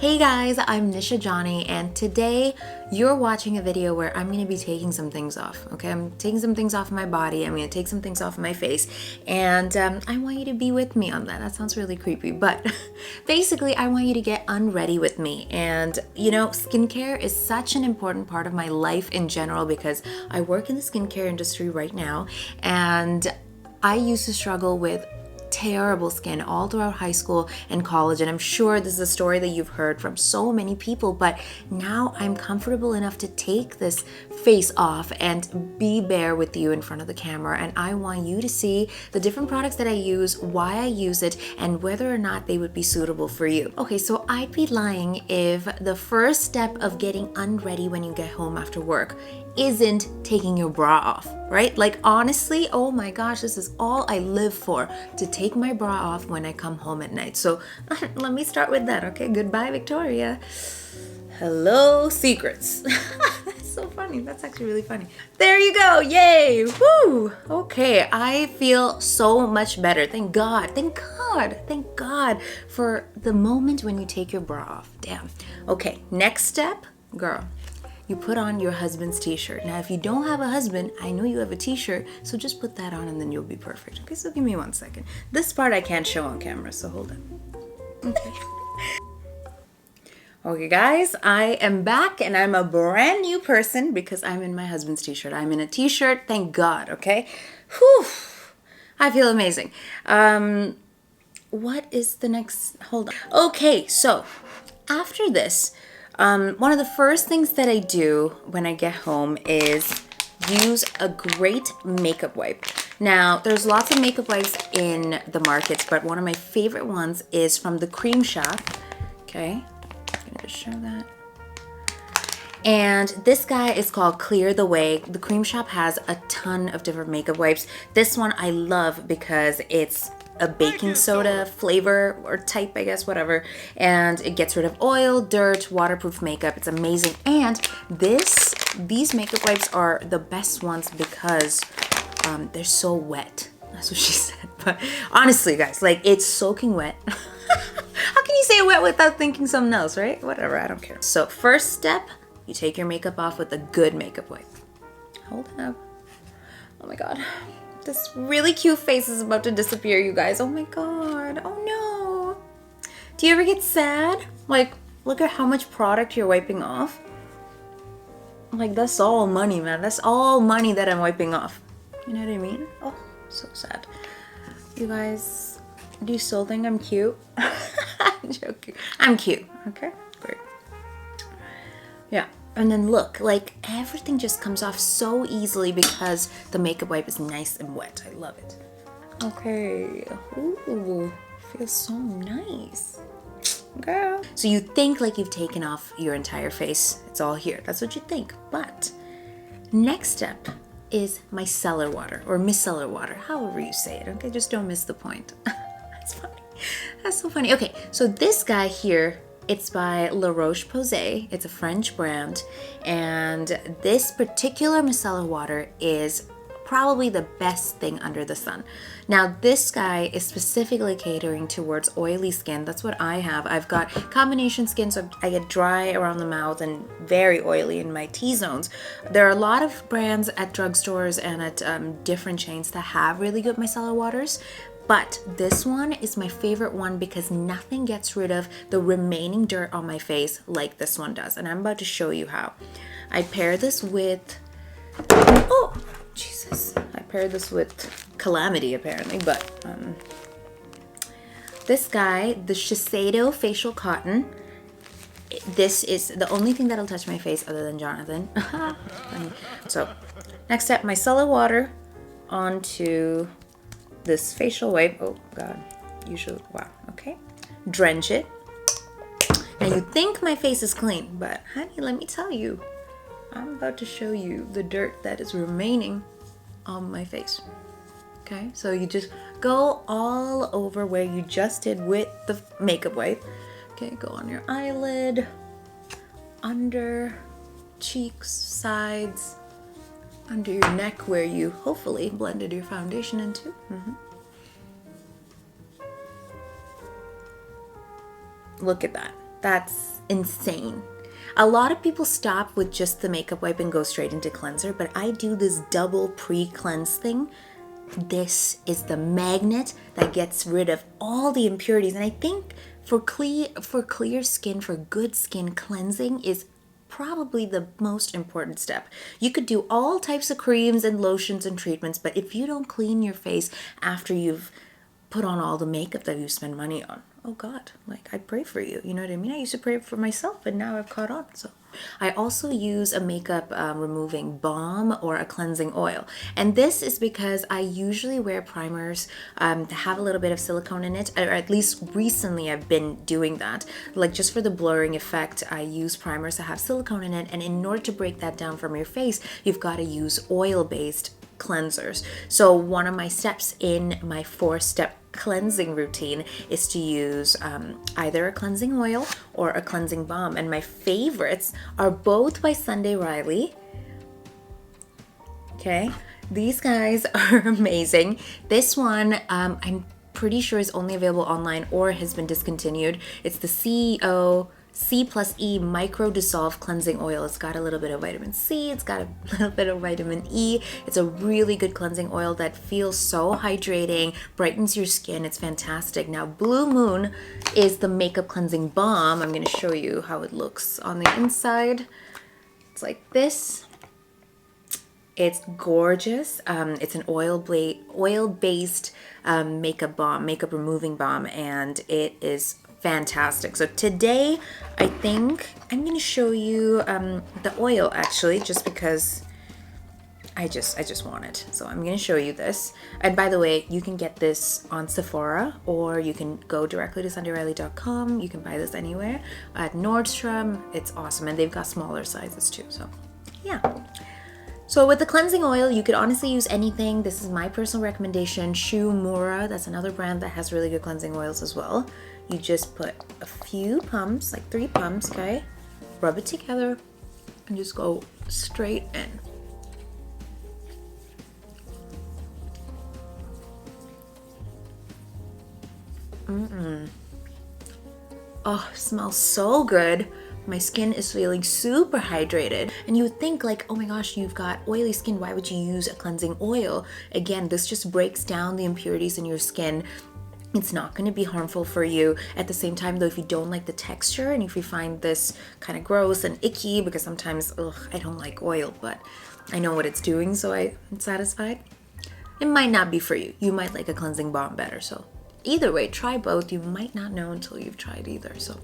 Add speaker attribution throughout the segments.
Speaker 1: Hey guys, I'm Nisha Johnny, and today you're watching a video where I'm going to be taking some things off, okay? I'm taking some things off my body, I'm going to take some things off my face, and I want you to be with me on that. That sounds really creepy, but basically I want you to get unready with me. And you know, skincare is such an important part of my life in general because I work in the skincare industry right now, and I used to struggle with terrible skin all throughout high school and college, and I'm sure this is a story that you've heard from so many people, but now I'm comfortable enough to take this face off and be bare with you in front of the camera, and I want you to see the different products that I use, why I use it, and whether or not they would be suitable for you. Okay, so I'd be lying if the first step of getting unready when you get home after work isn't taking your bra off, right? Like honestly, oh my gosh, this is all I live for, to take my bra off when I come home at night. So let me start with that, okay? Goodbye, Victoria. Hello, secrets. That's so funny. That's actually really funny. There you go. Yay. Woo. Okay, I feel so much better. Thank God. Thank God. Thank God for the moment when you take your bra off. Damn. Okay, next step, girl. You put on your husband's t-shirt. Now, if you don't have a husband, I know you have a t-shirt, so just put that on and then you'll be perfect. Okay, so give me 1 second. This part I can't show on camera, so hold on. Okay. Okay, guys, I am back and I'm a brand new person because I'm in my husband's t-shirt. I'm in a t-shirt, thank God, okay? Whew, I feel amazing. What is the next, hold on. Okay, so after this, one of the first things that I do when I get home is use a great makeup wipe. Now, there's lots of makeup wipes in the markets, but one of my favorite ones is from the Cream Shop. Okay, I'm gonna just show that. And this guy is called Clear the Way. The Cream Shop has a ton of different makeup wipes. This one I love because it's a baking soda flavor or type, I guess, whatever, and it gets rid of oil, dirt, waterproof makeup. It's amazing. And these makeup wipes are the best ones because they're so wet. That's what she said. But honestly, guys, like, it's soaking wet. How can you say wet without thinking something else, right? Whatever, I don't care. So first step, you take your makeup off with a good makeup wipe. Hold it up. Oh my God. This really cute face is about to disappear, you guys. Oh my God. Oh no. Do you ever get sad? Like, look at how much product you're wiping off. Like, that's all money, man. That's all money that I'm wiping off. You know what I mean? Oh, so sad. You guys, do you still think I'm cute? I'm joking. I'm cute. Okay, great. Yeah. And then look, like, everything just comes off so easily because the makeup wipe is nice and wet. I love it. Okay. Ooh, feels so nice. Girl. So you think like you've taken off your entire face. It's all here. That's what you think. But next step is micellar water or micellar water, however you say it. Okay, just don't miss the point. That's funny. That's so funny. Okay, so this guy here, it's by La Roche-Posay. It's a French brand, and this particular micellar water is probably the best thing under the sun. Now, this guy is specifically catering towards oily skin. That's what I have. I've got combination skin, so I get dry around the mouth and very oily in my T-zones. There are a lot of brands at drugstores and at different chains that have really good micellar waters. But this one is my favorite one because nothing gets rid of the remaining dirt on my face like this one does. And I'm about to show you how. I pair this with, oh, Jesus. I pair this with Calamity apparently, but this guy, the Shiseido Facial Cotton. This is the only thing that'll touch my face other than Jonathan. So, next step, micellar water onto this facial wipe. Oh God, usually, wow, okay. Drench it. Now you think my face is clean, but honey, let me tell you, I'm about to show you the dirt that is remaining on my face. Okay, so you just go all over where you just did with the makeup wipe. Okay, go on your eyelid, under, cheeks, sides, under your neck where you hopefully blended your foundation into. Look at that. That's insane. A lot of people stop with just the makeup wipe and go straight into cleanser, but I do this double pre-cleanse thing. This is the magnet that gets rid of all the impurities. And I think for clear skin, for good skin, cleansing is probably the most important step. You could do all types of creams and lotions and treatments, but if you don't clean your face after you've put on all the makeup that you spend money on, oh God, like I pray for you. You know what I mean? I used to pray for myself and now I've caught on. So I also use a makeup removing balm or a cleansing oil. And this is because I usually wear primers that have a little bit of silicone in it, or at least recently I've been doing that. Like just for the blurring effect, I use primers that have silicone in it. And in order to break that down from your face, you've got to use oil-based cleansers. So one of my steps in my 4-step cleansing routine is to use either a cleansing oil or a cleansing balm, and my favorites are both by Sunday Riley. Okay, these guys are amazing. This one I'm pretty sure is only available online or has been discontinued. It's the C+E Micro Dissolve Cleansing Oil. It's got a little bit of vitamin C, it's got a little bit of vitamin E. It's a really good cleansing oil that feels so hydrating, brightens your skin. It's fantastic. Now, Blue Moon is the makeup cleansing balm. I'm going to show you how it looks on the inside. It's like this. It's gorgeous. It's an oil-based makeup balm, makeup removing balm, and it is fantastic. So today I think I'm going to show you the oil actually, just because I just want it. So I'm going to show you this. And by the way, you can get this on Sephora or you can go directly to sundayriley.com. You can buy this anywhere. At Nordstrom, it's awesome. And they've got smaller sizes too. So yeah. So with the cleansing oil, you could honestly use anything. This is my personal recommendation. Shumura, that's another brand that has really good cleansing oils as well. You just put a few pumps, like 3 pumps, okay? Rub it together and just go straight in. Oh, it smells so good. My skin is feeling super hydrated. And you would think like, oh my gosh, you've got oily skin. Why would you use a cleansing oil? Again, this just breaks down the impurities in your skin. It's not going to be harmful for you. At the same time though, if you don't like the texture and if you find this kind of gross and icky, because sometimes, I don't like oil, but I know what it's doing, so I'm satisfied. It might not be for you. You might like a cleansing balm better. So either way, try both. You might not know until you've tried either. So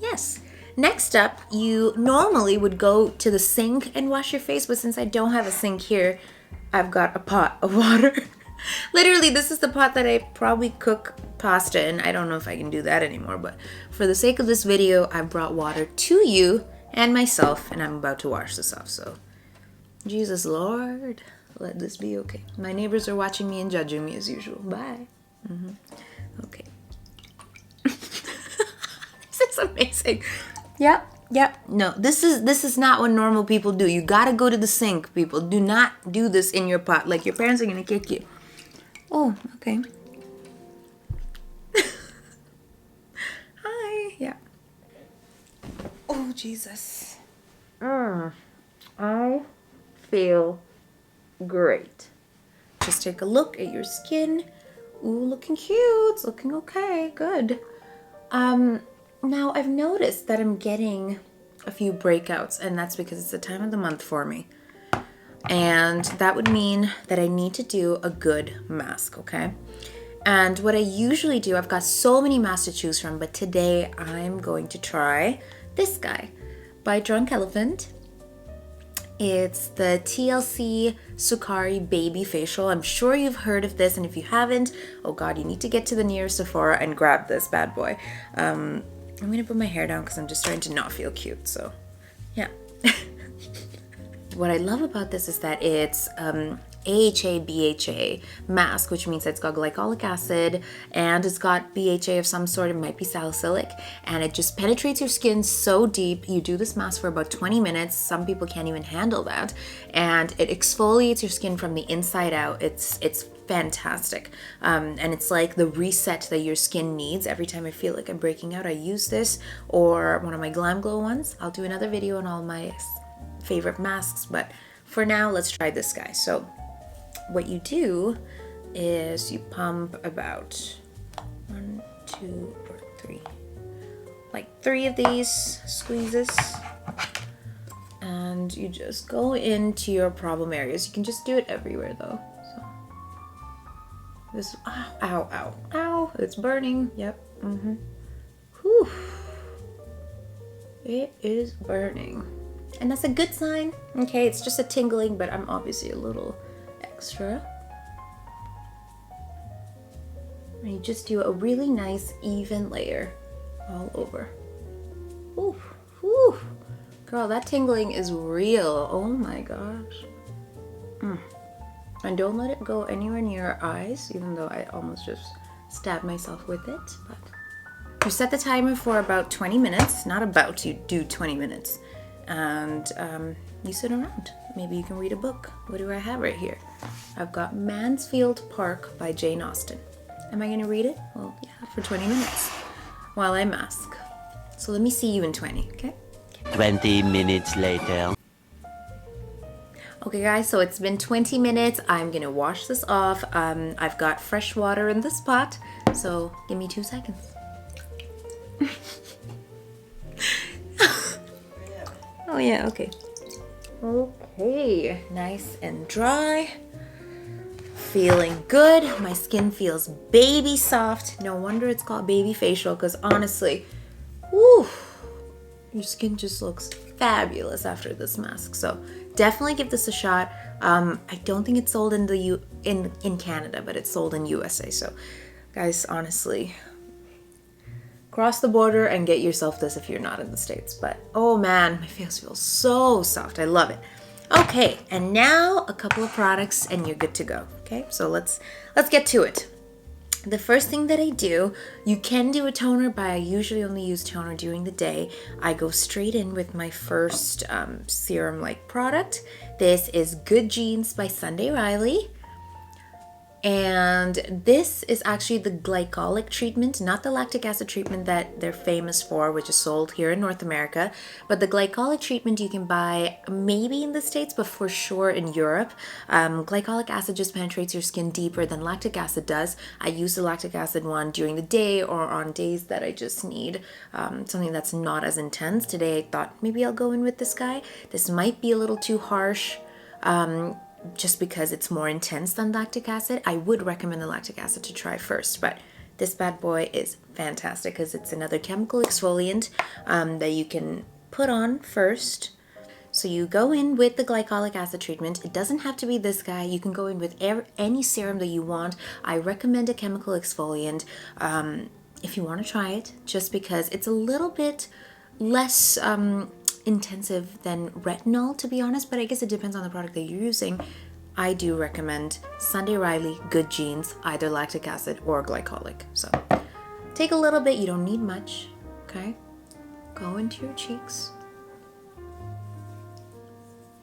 Speaker 1: yes. Next up, you normally would go to the sink and wash your face, but since I don't have a sink here, I've got a pot of water. Literally, this is the pot that I probably cook pasta in. I don't know if I can do that anymore, but for the sake of this video, I brought water to you and myself, and I'm about to wash this off. So, Jesus Lord, let this be okay. My neighbors are watching me and judging me as usual. Bye. Okay. This is amazing. Yep. No, this is not what normal people do. You gotta go to the sink, people. Do not do this in your pot. Like, your parents are gonna kick you. Oh, okay. Hi. Yeah. Oh, Jesus. I feel great. Just take a look at your skin. Ooh, looking cute. It's looking okay. Good. Now I've noticed that I'm getting a few breakouts, and that's because it's the time of the month for me. And that would mean that I need to do a good mask, okay? And what I usually do, I've got so many masks to choose from, but today I'm going to try this guy by Drunk Elephant. It's the TLC Sukari Babyfacial. I'm sure you've heard of this, and if you haven't, oh God, you need to get to the nearest Sephora and grab this bad boy. I'm gonna put my hair down because I'm just trying to not feel cute, so yeah. What I love about this is that it's AHA BHA mask, which means that it's got glycolic acid and it's got BHA of some sort. It might be salicylic, and it just penetrates your skin so deep. You do this mask for about 20 minutes. Some people can't even handle that, and it exfoliates your skin from the inside out. It's fantastic. And it's like the reset that your skin needs. Every time I feel like I'm breaking out, I use this, or one of my Glam Glow ones. I'll do another video on all my favorite masks, but for now, let's try this guy. So what you do is you pump about 1, 2, or 3, like 3 of these squeezes, and you just go into your problem areas. You can just do it everywhere though. So this, ow, ow, ow, it's burning. Yep. Whew. It is burning, and that's a good sign. Okay, it's just a tingling, but I'm obviously a little extra. And you just do a really nice even layer all over. Ooh, ooh. Girl, that tingling is real. Oh my gosh. And don't let it go anywhere near your eyes, even though I almost just stabbed myself with it. But you set the timer for about 20 minutes. Not about, you do 20 minutes. And you sit around. Maybe you can read a book. What do I have right here? I've got Mansfield Park by Jane Austen. Am I gonna read it? Well, yeah, for 20 minutes while I mask. So let me see you in 20, okay?
Speaker 2: 20 minutes later.
Speaker 1: Okay guys, so it's been 20 minutes. I'm gonna wash this off. I've got fresh water in this pot, so give me 2 seconds. Oh yeah, okay. Okay, nice and dry. Feeling good. My skin feels baby soft. No wonder it's called baby facial, because honestly, whew, your skin just looks fabulous after this mask. So definitely give this a shot. I don't think it's sold in the in Canada, but it's sold in USA. So guys, honestly, cross the border and get yourself this if you're not in the States. But oh man, my face feels so soft. I love it. Okay, and now a couple of products and you're good to go. Okay, so let's get to it. The first thing that I do, you can do a toner, but I usually only use toner during the day. I go straight in with my first serum-like product. This is Good Genes by Sunday Riley. And this is actually the glycolic treatment, not the lactic acid treatment that they're famous for, which is sold here in North America. But the glycolic treatment you can buy maybe in the States, but for sure in Europe. Glycolic acid just penetrates your skin deeper than lactic acid does. I use the lactic acid one during the day or on days that I just need something that's not as intense. Today I thought maybe I'll go in with this guy. This might be a little too harsh. Just because it's more intense than lactic acid. I would recommend the lactic acid to try first, but this bad boy is fantastic because it's another chemical exfoliant that you can put on first. So you go in with the glycolic acid treatment. It doesn't have to be this guy. You can go in with any serum that you want. I recommend a chemical exfoliant if you want to try it, just because it's a little bit less intensive than retinol, to be honest, but I guess it depends on the product that you're using. I do recommend Sunday Riley Good Genes, either lactic acid or glycolic. So take a little bit, you don't need much, okay? Go into your cheeks.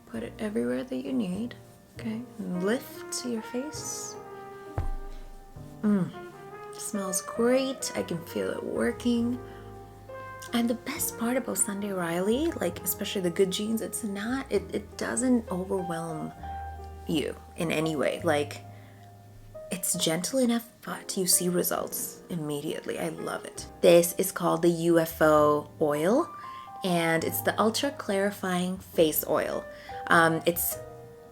Speaker 1: Put it everywhere that you need, okay? And lift your face. Smells great. I can feel it working. And the best part about Sunday Riley, like especially the Good Genes, it's not, it doesn't overwhelm you in any way. Like, it's gentle enough, but you see results immediately. I love it. This is called the UFO oil, and it's the Ultra Clarifying Face Oil. It's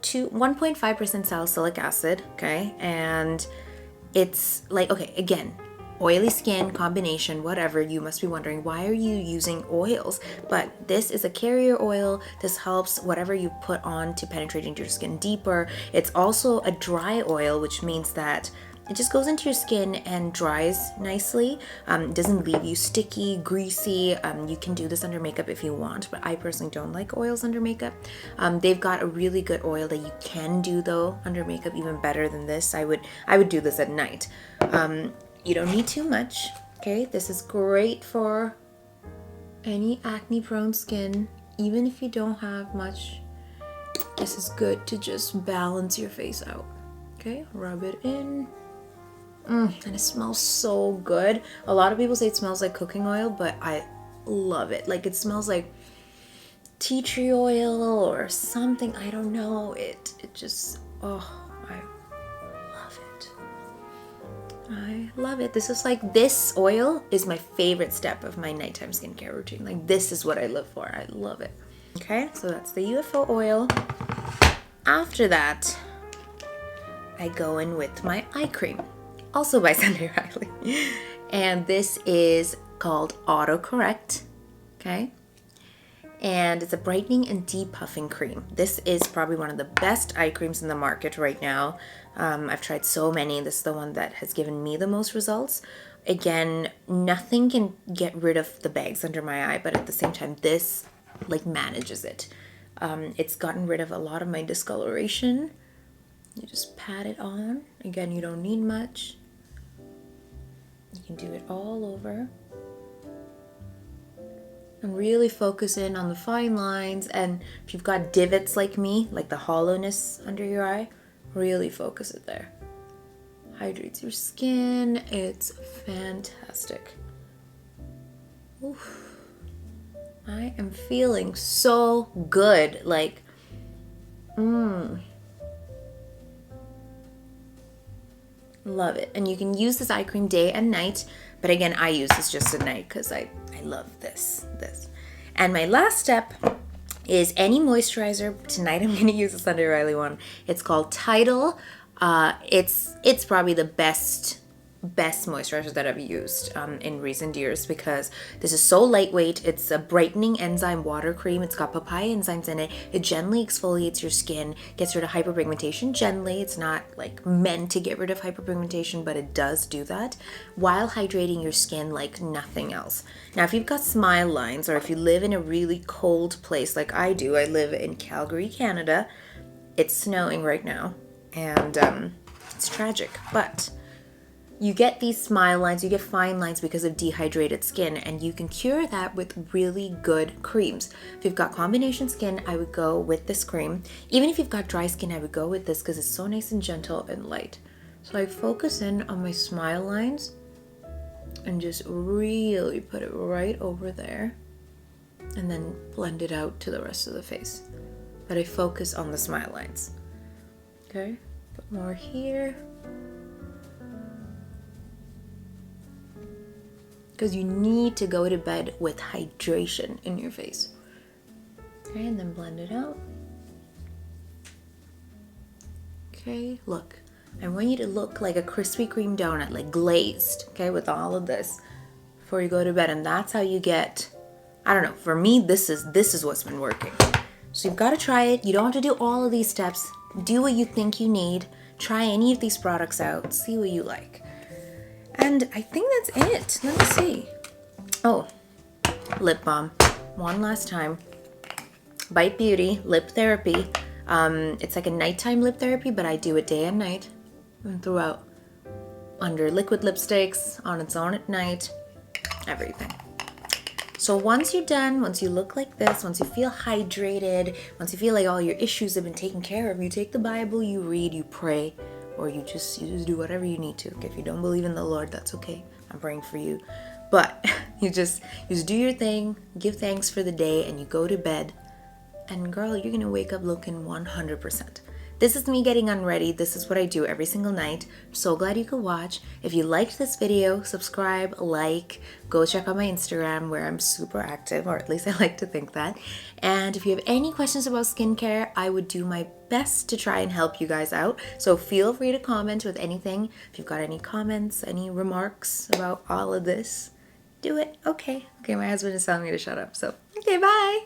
Speaker 1: 1.5% salicylic acid, okay? And it's like, okay, again, oily skin combination, whatever. You must be wondering, why are you using oils? But this is a carrier oil. This helps whatever you put on to penetrate into your skin deeper. It's also a dry oil, which means that it just goes into your skin and dries nicely. It doesn't leave you sticky, greasy. You can do this under makeup if you want, but I personally don't like oils under makeup. They've got a really good oil that you can do though under makeup, even better than this. I would do this at night. You don't need too much, okay? This is great for any acne-prone skin, even if you don't have much. This is good to just balance your face out. Okay, rub it in. And it smells so good. A lot of people say it smells like cooking oil, but I love it. Like, it smells like tea tree oil or something. I don't know. It just, oh, I love it. I love it. This is like, this oil is my favorite step of my nighttime skincare routine. Like, this is what I live for. I love it. Okay, so that's the UFO oil. After that, I go in with my eye cream, also by Sunday Riley. And this is called Autocorrect, okay? And it's a brightening and depuffing cream. This is probably one of the best eye creams in the market right now. I've tried so many. This is the one that has given me the most results. Again, nothing can get rid of the bags under my eye, but at the same time, this like manages it. It's gotten rid of a lot of my discoloration. You just pat it on. Again, you don't need much. You can do it all over. And really focus in on the fine lines. And if you've got divots like me, like the hollowness under your eye, really focus it there. Hydrates your skin. It's fantastic. Oof. I am feeling so good. Like, love it. And you can use this eye cream day and night. But again, I use this just at night because I love this. And my last step is any moisturizer. Tonight I'm going to use the Sunday Riley one. It's called Tidal. It's probably the best moisturizer that I've used in recent years because this is so lightweight. It's a brightening enzyme water cream. It's got papaya enzymes in it. It gently exfoliates your skin, gets rid of hyperpigmentation gently. It's not like meant to get rid of hyperpigmentation, but it does do that while hydrating your skin like nothing else. Now, if you've got smile lines or if you live in a really cold place like I do, I live in Calgary, Canada. It's snowing right now and it's tragic, but you get these smile lines, you get fine lines because of dehydrated skin, and you can cure that with really good creams. If you've got combination skin, I would go with this cream. Even if you've got dry skin, I would go with this because it's so nice and gentle and light. So I focus in on my smile lines and just really put it right over there and then blend it out to the rest of the face. But I focus on the smile lines. Okay, put more here. Because you need to go to bed with hydration in your face. Okay, and then blend it out. Okay, look. I want you to look like a Krispy Kreme donut, like glazed, okay, with all of this before you go to bed. And that's how you get, I don't know, for me, this is what's been working. So you've got to try it. You don't have to do all of these steps. Do what you think you need. Try any of these products out. See what you like. And I think that's it. Let me see. Oh, lip balm. One last time. Bite Beauty Lip Therapy. It's like a nighttime lip therapy, but I do it day and night. And throughout. Under liquid lipsticks, on its own at night. Everything. So once you're done, once you look like this, once you feel hydrated, once you feel like all your issues have been taken care of, you take the Bible, you read, you pray, or you just do whatever you need to. If you don't believe in the Lord, that's okay. I'm praying for you. But you just do your thing, give thanks for the day, and you go to bed. And girl, you're gonna wake up looking 100%. This is me getting unready. This is what I do every single night. I'm so glad you could watch. If you liked this video, subscribe, like, go check out my Instagram where I'm super active, or at least I like to think that. And if you have any questions about skincare, I would do my best to try and help you guys out. So feel free to comment with anything. If you've got any comments, any remarks about all of this, do it. Okay, my husband is telling me to shut up. So, okay, bye.